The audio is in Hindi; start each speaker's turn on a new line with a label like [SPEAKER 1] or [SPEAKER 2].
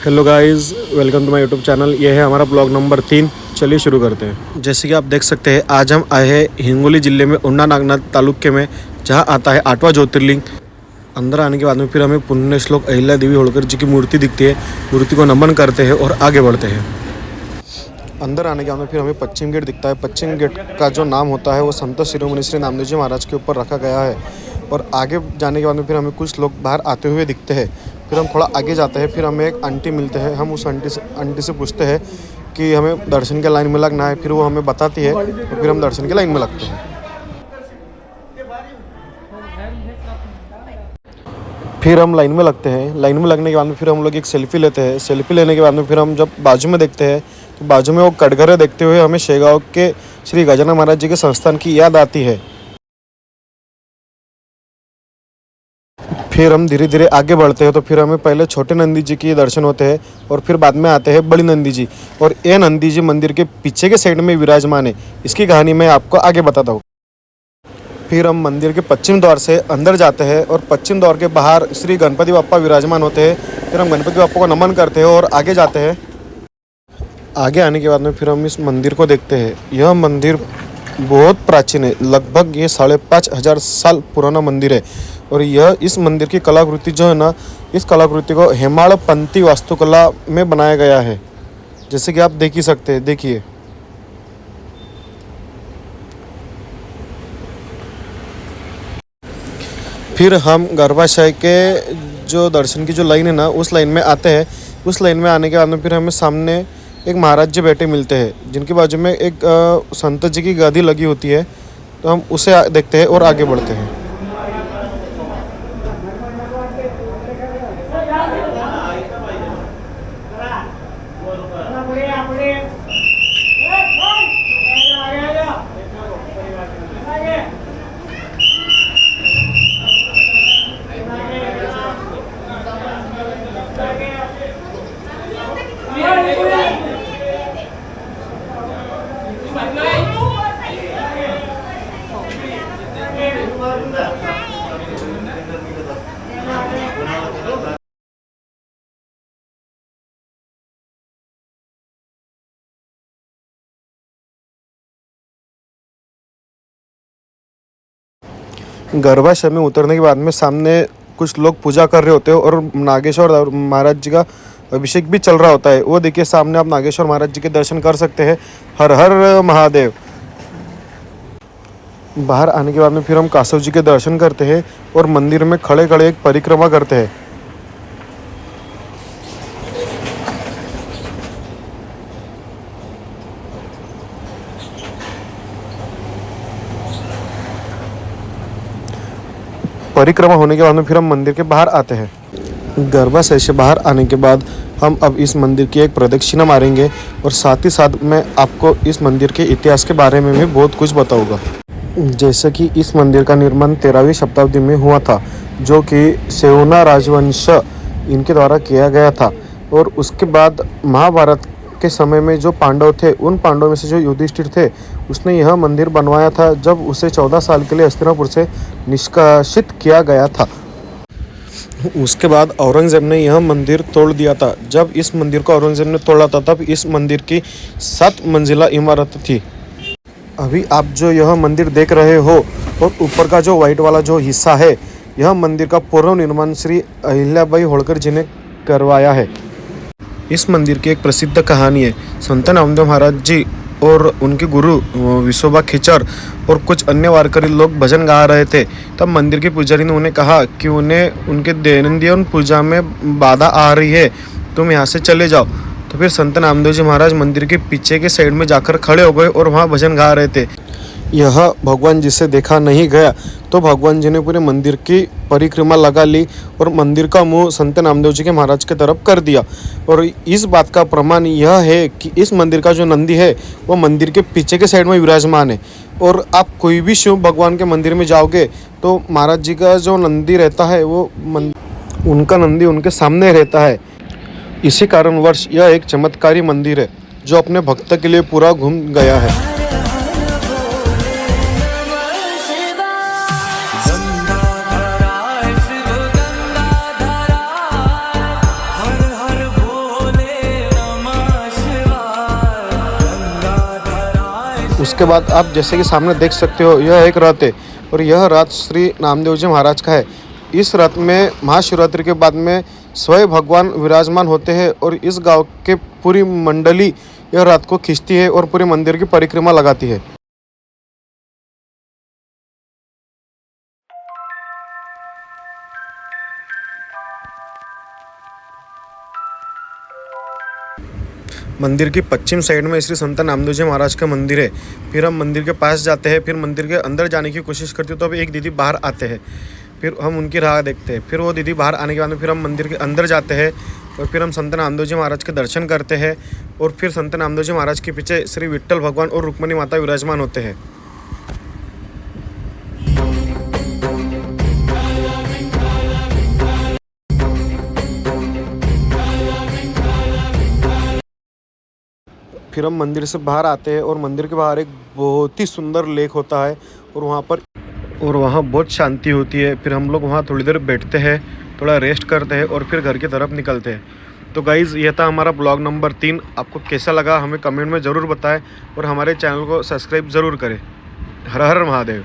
[SPEAKER 1] Hello guys, welcome to my YouTube channel. ये है हमारा ब्लॉग नंबर 3। चलिए शुरू करते हैं। जैसे कि आप देख सकते हैं, आज हम आए हैं हिंगोली ज़िले में उन्ना नागनाथ तालुके में, जहां आता है 8वां ज्योतिर्लिंग। अंदर आने के बाद में फिर हमें पुण्य श्लोक अहिल्या देवी होलकर जी की मूर्ति दिखती है। मूर्ति को नमन करते हैं और आगे बढ़ते हैं। अंदर आने के बाद में फिर हमें पश्चिम गेट दिखता है। पश्चिम गेट का जो नाम होता है वो संत शिरोमणि श्री नामदेव जी महाराज के ऊपर रखा गया है। और आगे जाने के बाद में फिर हमें कुछ लोग बाहर आते हुए दिखते हैं। फिर हम थोड़ा आगे जाते हैं, फिर हमें एक आंटी मिलते हैं। हम उस आंटी से पूछते हैं कि हमें दर्शन के लाइन में लगना है। फिर वो हमें बताती है, तो फिर हम दर्शन के लाइन में लगते हैं। फिर हम लाइन में लगते हैं। लाइन में लगने के बाद में फिर हम लोग एक सेल्फी लेते हैं। सेल्फी लेने के बाद में फिर हम जब बाजू में देखते हैं, तो बाजू में वो कटघरे देखते हुए हमें शेगांव के श्री गजानन महाराज जी के संस्थान की याद आती है। फिर हम धीरे धीरे आगे बढ़ते हैं, तो फिर हमें पहले छोटे नंदी जी के दर्शन होते हैं और फिर बाद में आते हैं बड़ी नंदी जी। और ये नंदी जी मंदिर के पीछे के साइड में विराजमान है। इसकी कहानी मैं आपको आगे बताता हूँ। फिर हम मंदिर के पश्चिम द्वार से अंदर जाते हैं और पश्चिम द्वार के बाहर श्री गणपति बाप्पा विराजमान होते हैं। फिर हम गणपति बाप्पा को नमन करते हैं और आगे जाते हैं। आगे आने के बाद में फिर हम इस मंदिर को देखते हैं। यह मंदिर बहुत प्राचीन है। लगभग ये 5,500 साल पुराना मंदिर है। और यह इस मंदिर की कलाकृति जो है ना, इस कलाकृति को हेमाड़पंथी वास्तुकला में बनाया गया है। जैसे कि आप देख ही सकते हैं, देखिए। फिर हम गर्भाशय के जो दर्शन की जो लाइन है ना, उस लाइन में आते हैं। उस लाइन में आने के बाद में फिर हमें सामने एक महाराज जी बैठे मिलते हैं, जिनके बाजू में एक संत जी की गादी लगी होती है। तो हम उसे देखते हैं और आगे बढ़ते हैं। गर्भाशय में उतरने के बाद में सामने कुछ लोग पूजा कर रहे होते हैं और नागेश्वर महाराज जी का अभिषेक भी चल रहा होता है। वो देखिए, सामने आप नागेश्वर महाराज जी के दर्शन कर सकते हैं। हर हर महादेव। बाहर आने के बाद में फिर हम कासव जी के दर्शन करते हैं और मंदिर में खड़े खड़े एक परिक्रमा करते हैं। परिक्रमा होने के बाद में फिर हम मंदिर के बाहर आते हैं। गर्भाशय से बाहर आने के बाद हम अब इस मंदिर की एक प्रदक्षिणा मारेंगे और साथ ही साथ मैं आपको इस मंदिर के इतिहास के बारे में भी बहुत कुछ बताऊंगा। जैसे कि इस मंदिर का निर्माण 13वीं शताब्दी में हुआ था, जो कि सेवना राजवंश इनके द्वारा किया गया था। और उसके बाद महाभारत के समय में जो पांडव थे, उन पांडवों में से जो युधिष्ठिर थे, उसने यह मंदिर बनवाया था जब उसे 14 साल के लिए हस्तिनापुर से निष्कासित किया गया था। उसके बाद औरंगजेब ने यह मंदिर तोड़ दिया था। जब इस मंदिर को औरंगजेब ने तोड़ा था, तब इस मंदिर की 7 मंजिला इमारत थी। अभी आप जो यह मंदिर देख रहे हो और ऊपर का जो वाइट वाला जो हिस्सा है, यह मंदिर का पूर्ण निर्माण श्री अहिल्याबाई होलकर जी ने करवाया है। इस मंदिर की एक प्रसिद्ध कहानी है। संत नामदेव महाराज जी और उनके गुरु विसोबा खिचर और कुछ अन्य वारकरी लोग भजन गा रहे थे। तब मंदिर के पुजारी ने उन्हें कहा कि उन्हें उनके दैनंदिन पूजा में बाधा आ रही है, तुम यहाँ से चले जाओ। तो फिर संत नामदेव जी महाराज मंदिर के पीछे के साइड में जाकर खड़े हो गए और वहाँ भजन गा रहे थे। यह भगवान जी से देखा नहीं गया, तो भगवान जी ने पूरे मंदिर की परिक्रमा लगा ली और मंदिर का मुंह संत नामदेव जी के महाराज की तरफ कर दिया। और इस बात का प्रमाण यह है कि इस मंदिर का जो नंदी है, वो मंदिर के पीछे के साइड में विराजमान है। और आप कोई भी शिव भगवान के मंदिर में जाओगे तो महाराज जी का जो नंदी रहता है, वो उनका नंदी उनके सामने रहता है। इसी कारणवश यह एक चमत्कारी मंदिर है, जो अपने भक्त के लिए पूरा घूम गया है। उसके बाद आप जैसे कि सामने देख सकते हो, यह एक रथ है और यह रथ श्री नामदेव जी महाराज का है। इस रथ में महाशिवरात्रि के बाद में स्वयं भगवान विराजमान होते हैं और इस गांव के पूरी मंडली यह रथ को खींचती है और पूरे मंदिर की परिक्रमा लगाती है। मंदिर की पश्चिम साइड में श्री संत नामदेव जी महाराज का मंदिर है। फिर हम मंदिर के पास जाते हैं, फिर मंदिर के अंदर जाने की कोशिश करते हो तो अब एक दीदी बाहर आते हैं, फिर हम उनकी राह देखते हैं। फिर वो दीदी बाहर आने के बाद में फिर हम मंदिर के अंदर जाते हैं और फिर हम संत नामदेव जी महाराज के दर्शन करते हैं। और फिर संत नामदेव जी महाराज के पीछे श्री विट्ठल भगवान और रुक्मिणी माता विराजमान होते हैं। फिर हम मंदिर से बाहर आते हैं और मंदिर के बाहर एक बहुत ही सुंदर लेक होता है और वहाँ बहुत शांति होती है। फिर हम लोग वहाँ थोड़ी देर बैठते हैं, थोड़ा रेस्ट करते हैं और फिर घर की तरफ निकलते हैं। तो गाइज़, ये था हमारा ब्लॉग नंबर 3। आपको कैसा लगा हमें कमेंट में ज़रूर बताएं और हमारे चैनल को सब्सक्राइब ज़रूर करें। हर हर महादेव।